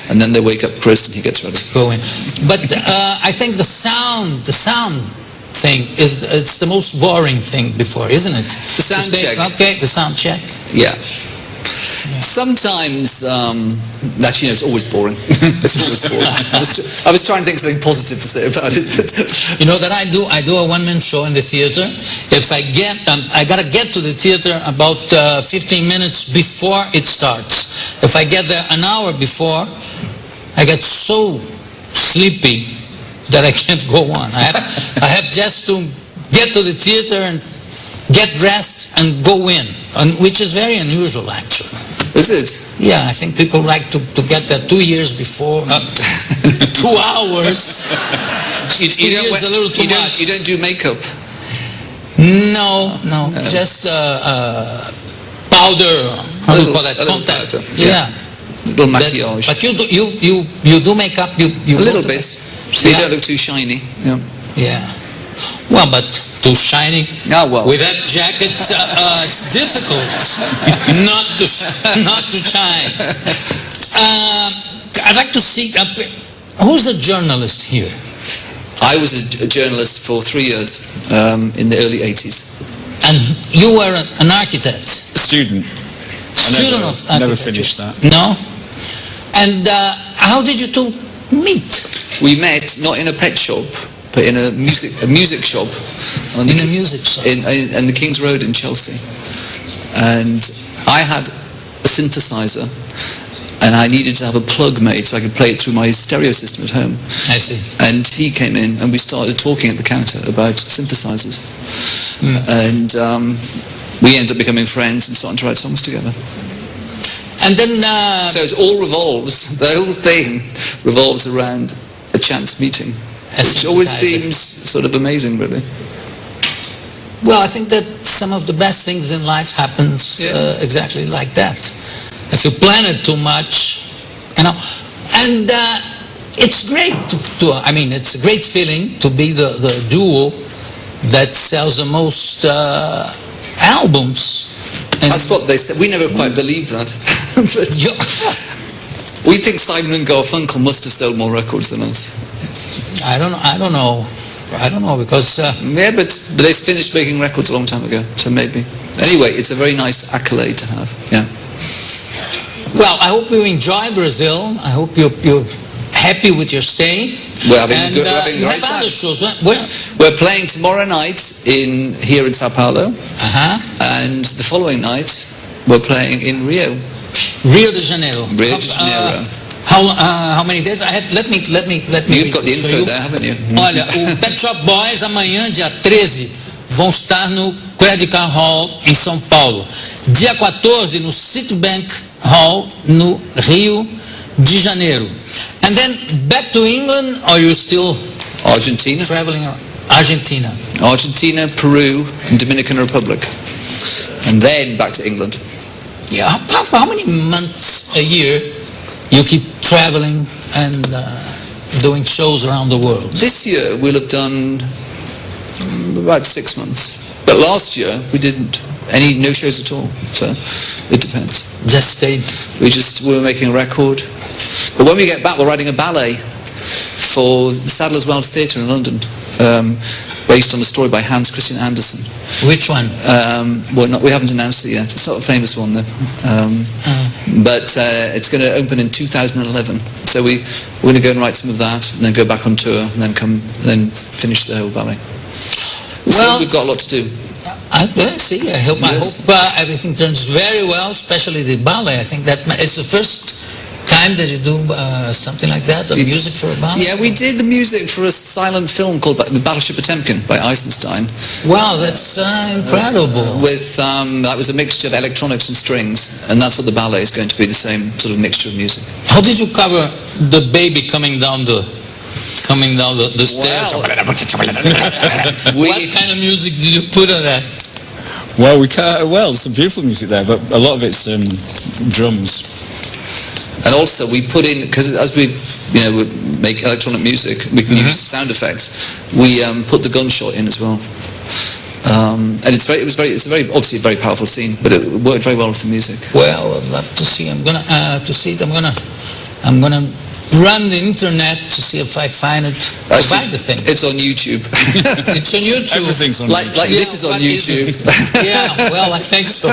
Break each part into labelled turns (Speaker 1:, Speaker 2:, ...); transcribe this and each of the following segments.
Speaker 1: and then they wake up Chris and he gets ready.
Speaker 2: Go in. But I think the sound thing it's the most boring thing before, isn't it?
Speaker 1: The sound check.
Speaker 2: Okay, the sound check.
Speaker 1: Yeah. Sometimes, actually, it's always boring. It's always boring. I was trying to think of something positive to say about it.
Speaker 2: You know that I do a one-man show in the theater. If I gotta get to the theater about 15 minutes before it starts. If I get there an hour before, I get so sleepy that I can't go on. I have just to get to the theater and get dressed and go in, which is very unusual, actually.
Speaker 1: Is it?
Speaker 2: Yeah, I think people like to get there 2 years before. 2 hours. 2 years a little too much.
Speaker 1: You don't do makeup?
Speaker 2: No. Just powder. How do you call that? Contact.
Speaker 1: Powder.
Speaker 2: Yeah.
Speaker 1: Little maquillage.
Speaker 2: But you do makeup. You
Speaker 1: a little bit. So you don't look too shiny. Yeah.
Speaker 2: Yeah. Well, but too shiny.
Speaker 1: Oh, well.
Speaker 2: With that jacket, it's difficult not to shine. I'd like to see who's a journalist here.
Speaker 1: I was a journalist for 3 years in the early 80s.
Speaker 2: And you were an architect.
Speaker 3: A student.
Speaker 2: Student of architecture.
Speaker 3: Never finished that.
Speaker 2: No. And how did you two meet?
Speaker 1: We met not in a pet shop, but in a music shop. In the King's Road in Chelsea. And I had a synthesizer, and I needed to have a plug made so I could play it through my stereo system at home.
Speaker 2: I see.
Speaker 1: And he came in, and we started talking at the counter about synthesizers. And we ended up becoming friends and starting to write songs together.
Speaker 2: And then...
Speaker 1: So the whole thing revolves around a chance meeting. Which always seems sort of amazing, really.
Speaker 2: Well, I think that some of the best things in life happens exactly like that. If you plan it too much, and it's great it's a great feeling to be the duo that sells the most albums.
Speaker 1: That's what they said. We never quite believed that. We think Simon and Garfunkel must have sold more records than us.
Speaker 2: I don't know because
Speaker 1: yeah, but they finished making records a long time ago, so maybe. Anyway, it's a very nice accolade to have. Yeah.
Speaker 2: Well, I hope you enjoy Brazil. I hope you're happy with your stay.
Speaker 1: We're having a great time.
Speaker 2: Other shows.
Speaker 1: We're playing tomorrow night here in Sao Paulo, and the following night we're playing in Rio.
Speaker 2: Rio de Janeiro.
Speaker 1: Rio de Janeiro.
Speaker 2: How many days? Let me.
Speaker 1: You've got the info there, haven't you?
Speaker 2: Olha, o Pet Shop Boys amanhã, dia 13, vão estar no Credit Card Hall em São Paulo. Dia 14 no Citibank Hall no Rio de Janeiro. And then back to England, or you still
Speaker 1: Argentina?
Speaker 2: Traveling around? Argentina,
Speaker 1: Peru, and Dominican Republic, and then back to England.
Speaker 2: Yeah. How many months a year you keep traveling and doing shows around the world?
Speaker 1: This year we'll have done about 6 months. But last year we didn't no shows at all. So it depends.
Speaker 2: Just stayed.
Speaker 1: We were making a record. But when we get back, we're writing a ballet for the Sadler's Wells Theatre in London, based on a story by Hans Christian Andersen.
Speaker 2: Which one?
Speaker 1: We haven't announced it yet. It's not a famous one though. But it's going to open in 2011. So we're going to go and write some of that, and then go back on tour, and then finish the whole ballet. So we've got a lot to do.
Speaker 2: I see. I hope everything turns very well, especially the ballet. I think that it's the first time that you do something like that, music for a ballet?
Speaker 1: Yeah, we did the music for a silent film called The Battleship Potemkin by Eisenstein.
Speaker 2: Wow, that's incredible.
Speaker 1: That was a mixture of electronics and strings, and that's what the ballet is going to be, the same sort of mixture of music.
Speaker 2: How did you cover the baby coming down the stairs? What kind of music did you put on that?
Speaker 3: Well, some beautiful music there, but a lot of it's drums.
Speaker 1: And also we put in, because as we make electronic music, we can use sound effects. We put the gunshot in as well, and it's obviously a very powerful scene, but it worked very well with the music.
Speaker 2: Well, I'd love to see. I'm gonna to see it. I'm gonna I'm going to run the internet to see if I find it. To buy the thing.
Speaker 1: It's on YouTube.
Speaker 2: It's on YouTube.
Speaker 3: Everything's on
Speaker 1: like
Speaker 3: YouTube.
Speaker 1: this is on
Speaker 2: what is
Speaker 1: YouTube.
Speaker 2: it? Yeah, well, I think so.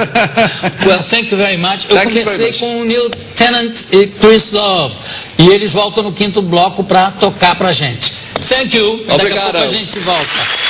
Speaker 2: Well, thank you very much. Eu
Speaker 1: Thank you very
Speaker 2: conversei
Speaker 1: much.
Speaker 2: com o Neil Tennant e Chris Love. E eles voltam no quinto bloco para tocar pra gente. Thank you. Daqui a
Speaker 1: Obrigado.
Speaker 2: pouco a gente volta.